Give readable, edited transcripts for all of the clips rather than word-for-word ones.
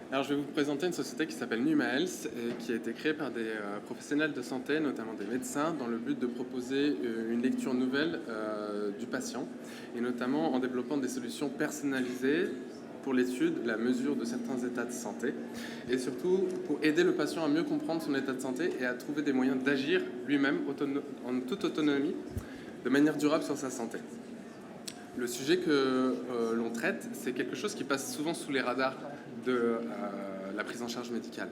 Alors, je vais vous présenter une société qui s'appelle Numa Health et qui a été créée par des professionnels de santé, notamment des médecins, dans le but de proposer une lecture nouvelle du patient, et notamment en développant des solutions personnalisées pour l'étude, la mesure de certains états de santé, et surtout pour aider le patient à mieux comprendre son état de santé et à trouver des moyens d'agir lui-même en toute autonomie, de manière durable sur sa santé. Le sujet que l'on traite, c'est quelque chose qui passe souvent sous les radars de la prise en charge médicale.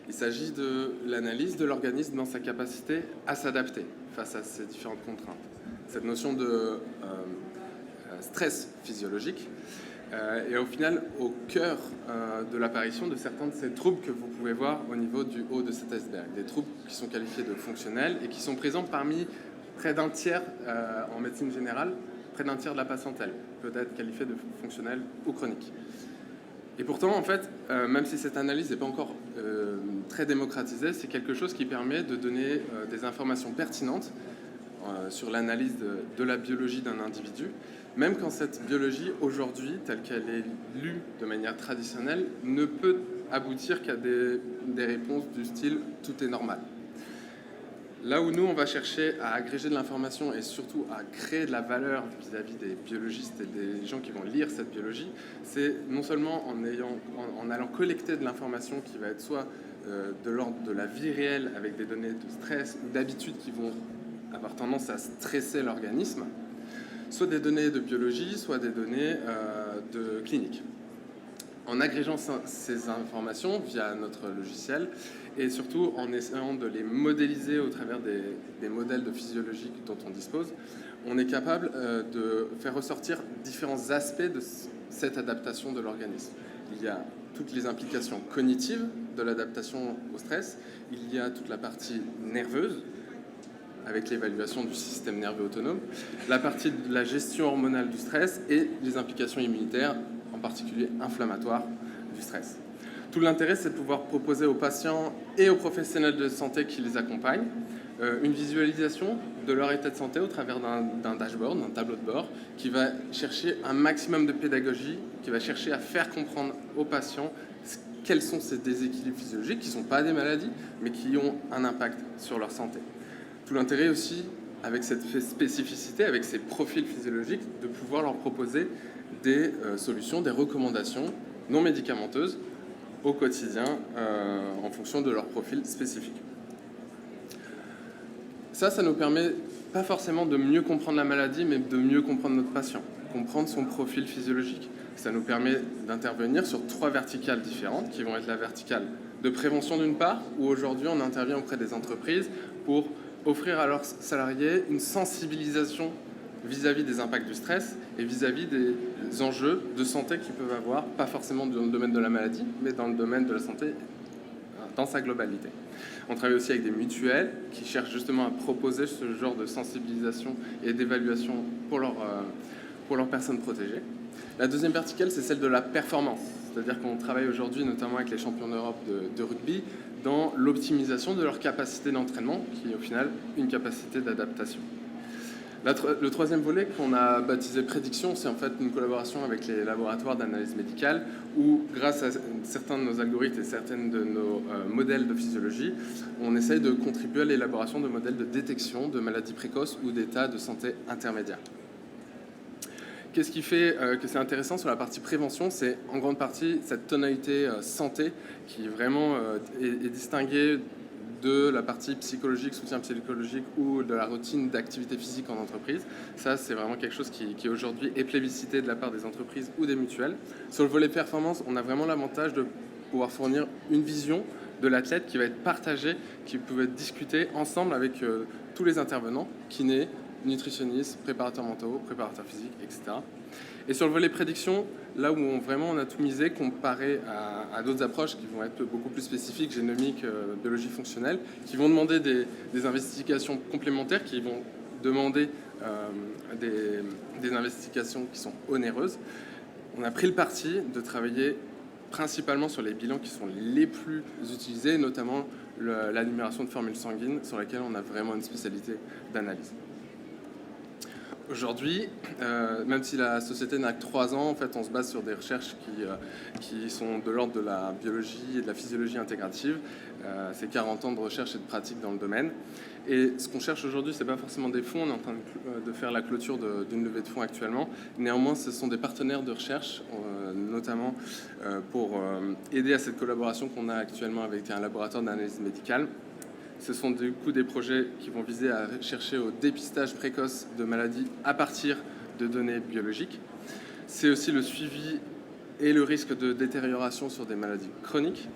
Il s'agit de l'analyse de l'organisme dans sa capacité à s'adapter face à ces différentes contraintes. Cette notion de stress physiologique est au final au cœur de l'apparition de certains de ces troubles que vous pouvez voir au niveau du haut de cet iceberg. Des troubles qui sont qualifiés de fonctionnels et qui sont présents parmi près d'un tiers en médecine générale, près d'un tiers de la patientèle peut être qualifiée de fonctionnelle ou chronique. Et pourtant, en fait, même si cette analyse n'est pas encore très démocratisée, c'est quelque chose qui permet de donner des informations pertinentes sur l'analyse de la biologie d'un individu, même quand cette biologie, aujourd'hui, telle qu'elle est lue de manière traditionnelle, ne peut aboutir qu'à des réponses du style « tout est normal ». Là où nous, on va chercher à agréger de l'information et surtout à créer de la valeur vis-à-vis des biologistes et des gens qui vont lire cette biologie, c'est non seulement en allant collecter de l'information qui va être soit de l'ordre de la vie réelle avec des données de stress ou d'habitudes qui vont avoir tendance à stresser l'organisme, soit des données de biologie, soit des données de clinique. En agrégeant ces informations via notre logiciel et surtout en essayant de les modéliser au travers des modèles de physiologie dont on dispose, on est capable de faire ressortir différents aspects de cette adaptation de l'organisme. Il y a toutes les implications cognitives de l'adaptation au stress, il y a toute la partie nerveuse, avec l'évaluation du système nerveux autonome, la partie de la gestion hormonale du stress et les implications immunitaires, en particulier inflammatoires du stress. Tout l'intérêt, c'est de pouvoir proposer aux patients et aux professionnels de santé qui les accompagnent une visualisation de leur état de santé au travers d'un dashboard, d'un tableau de bord, qui va chercher un maximum de pédagogie, qui va chercher à faire comprendre aux patients quels sont ces déséquilibres physiologiques, qui ne sont pas des maladies, mais qui ont un impact sur leur santé. Tout l'intérêt aussi, avec cette spécificité, avec ces profils physiologiques, de pouvoir leur proposer des solutions, des recommandations non médicamenteuses au quotidien en fonction de leur profil spécifique. Ça nous permet pas forcément de mieux comprendre la maladie, mais de mieux comprendre notre patient, comprendre son profil physiologique. Ça nous permet d'intervenir sur 3 verticales différentes, qui vont être la verticale de prévention d'une part, où aujourd'hui on intervient auprès des entreprises pour offrir à leurs salariés une sensibilisation vis-à-vis des impacts du stress et vis-à-vis des enjeux de santé qu'ils peuvent avoir, pas forcément dans le domaine de la maladie, mais dans le domaine de la santé dans sa globalité. On travaille aussi avec des mutuelles qui cherchent justement à proposer ce genre de sensibilisation et d'évaluation pour leurs personnes protégées. La deuxième verticale, c'est celle de la performance, c'est-à-dire qu'on travaille aujourd'hui notamment avec les champions d'Europe de rugby dans l'optimisation de leur capacité d'entraînement, qui est au final une capacité d'adaptation. Le troisième volet qu'on a baptisé prédiction, c'est en fait une collaboration avec les laboratoires d'analyse médicale où, grâce à certains de nos algorithmes et certains de nos modèles de physiologie, on essaye de contribuer à l'élaboration de modèles de détection de maladies précoces ou d'états de santé intermédiaires. Qu'est-ce qui fait que c'est intéressant sur la partie prévention? C'est en grande partie cette tonalité santé qui vraiment est distinguée de la partie psychologique, soutien psychologique ou de la routine d'activité physique en entreprise. Ça, c'est vraiment quelque chose qui aujourd'hui est plébiscité de la part des entreprises ou des mutuelles. Sur le volet performance, on a vraiment l'avantage de pouvoir fournir une vision de l'athlète qui va être partagée, qui peut être discutée ensemble avec tous les intervenants, kinés, nutritionnistes, préparateurs mentaux, préparateurs physiques, etc. Et sur le volet prédiction, là où on a tout misé, comparé à d'autres approches qui vont être beaucoup plus spécifiques, génomiques, biologie fonctionnelle, qui vont demander des investigations complémentaires, qui vont demander des investigations qui sont onéreuses. On a pris le parti de travailler principalement sur les bilans qui sont les plus utilisés, notamment la numération de formules sanguines, sur laquelle on a vraiment une spécialité d'analyse. Aujourd'hui, même si la société n'a que 3 ans, en fait, on se base sur des recherches qui sont de l'ordre de la biologie et de la physiologie intégrative. C'est 40 ans de recherche et de pratique dans le domaine. Et ce qu'on cherche aujourd'hui, ce n'est pas forcément des fonds. On est en train de faire la clôture d'une levée de fonds actuellement. Néanmoins, ce sont des partenaires de recherche, notamment pour aider à cette collaboration qu'on a actuellement avec un laboratoire d'analyse médicale. Ce sont du coup des projets qui vont viser à chercher au dépistage précoce de maladies à partir de données biologiques. C'est aussi le suivi et le risque de détérioration sur des maladies chroniques.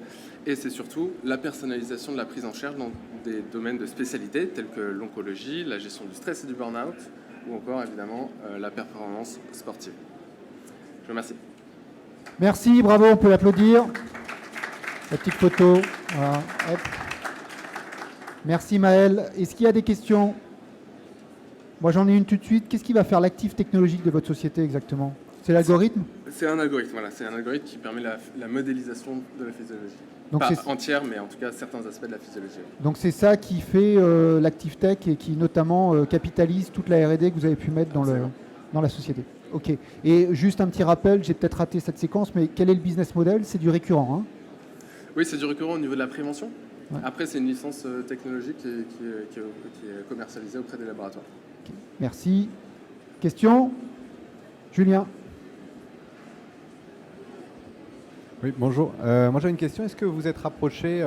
Et c'est surtout la personnalisation de la prise en charge dans des domaines de spécialité tels que l'oncologie, la gestion du stress et du burn-out, ou encore évidemment la performance sportive. Je vous remercie. Merci, bravo, on peut l'applaudir. La petite photo. Voilà. Hop. Merci Maël. Est-ce qu'il y a des questions? Moi j'en ai une tout de suite. Qu'est-ce qui va faire l'actif technologique de votre société exactement? C'est l'algorithme? C'est un algorithme, voilà. C'est un algorithme qui permet la modélisation de la physiologie. Donc pas entière, mais en tout cas certains aspects de la physiologie. Donc c'est ça qui fait l'actif tech et qui notamment capitalise toute la R&D que vous avez pu mettre dans la société. Ok. Et juste un petit rappel, j'ai peut-être raté cette séquence, mais quel est le business model? C'est du récurrent, hein? Oui, c'est du récurrent au niveau de la prévention. Ouais. Après, c'est une licence technologique qui est commercialisée auprès des laboratoires. Okay. Merci. Question? Julien? Oui, bonjour. Moi, j'ai une question. Est-ce que vous êtes rapproché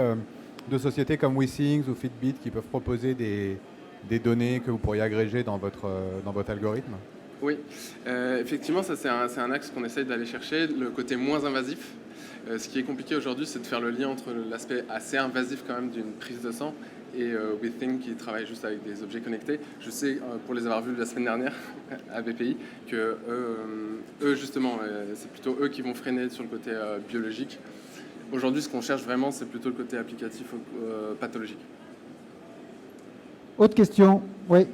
de sociétés comme WeThings ou Fitbit qui peuvent proposer des données que vous pourriez agréger dans votre algorithme? Oui, effectivement, ça c'est un axe qu'on essaye d'aller chercher, le côté moins invasif. Ce qui est compliqué aujourd'hui, c'est de faire le lien entre l'aspect assez invasif quand même d'une prise de sang et WeThings qui travaille juste avec des objets connectés. Je sais, pour les avoir vus la semaine dernière à BPI, que eux justement, c'est plutôt eux qui vont freiner sur le côté biologique. Aujourd'hui, ce qu'on cherche vraiment, c'est plutôt le côté applicatif pathologique. Autre question? Oui.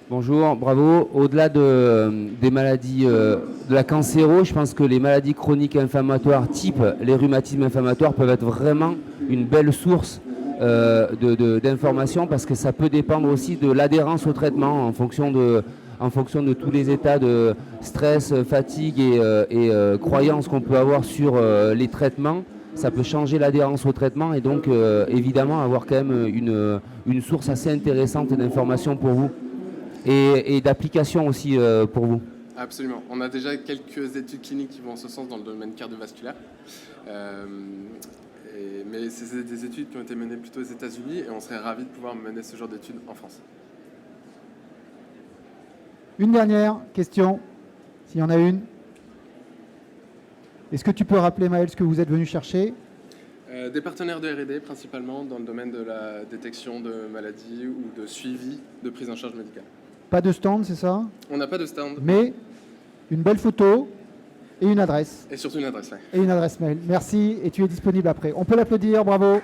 Bonjour, bravo. Au-delà des maladies de la cancéro, je pense que les maladies chroniques inflammatoires type les rhumatismes inflammatoires peuvent être vraiment une belle source d'informations parce que ça peut dépendre aussi de l'adhérence au traitement en fonction de tous les états de stress, fatigue et croyances qu'on peut avoir sur les traitements. Ça peut changer l'adhérence au traitement et donc évidemment avoir quand même une source assez intéressante d'informations pour vous. Et d'application aussi pour vous. Absolument. On a déjà quelques études cliniques qui vont en ce sens dans le domaine cardiovasculaire. Mais c'est des études qui ont été menées plutôt aux États-Unis et on serait ravis de pouvoir mener ce genre d'études en France. Une dernière question, s'il y en a une. Est-ce que tu peux rappeler, Maël, ce que vous êtes venu chercher? Des partenaires de R&D principalement dans le domaine de la détection de maladies ou de suivi de prise en charge médicale. Pas de stand, c'est ça? On n'a pas de stand. Mais une belle photo et une adresse. Et surtout une adresse, ouais. Et une adresse mail. Merci, et tu es disponible après. On peut l'applaudir, bravo.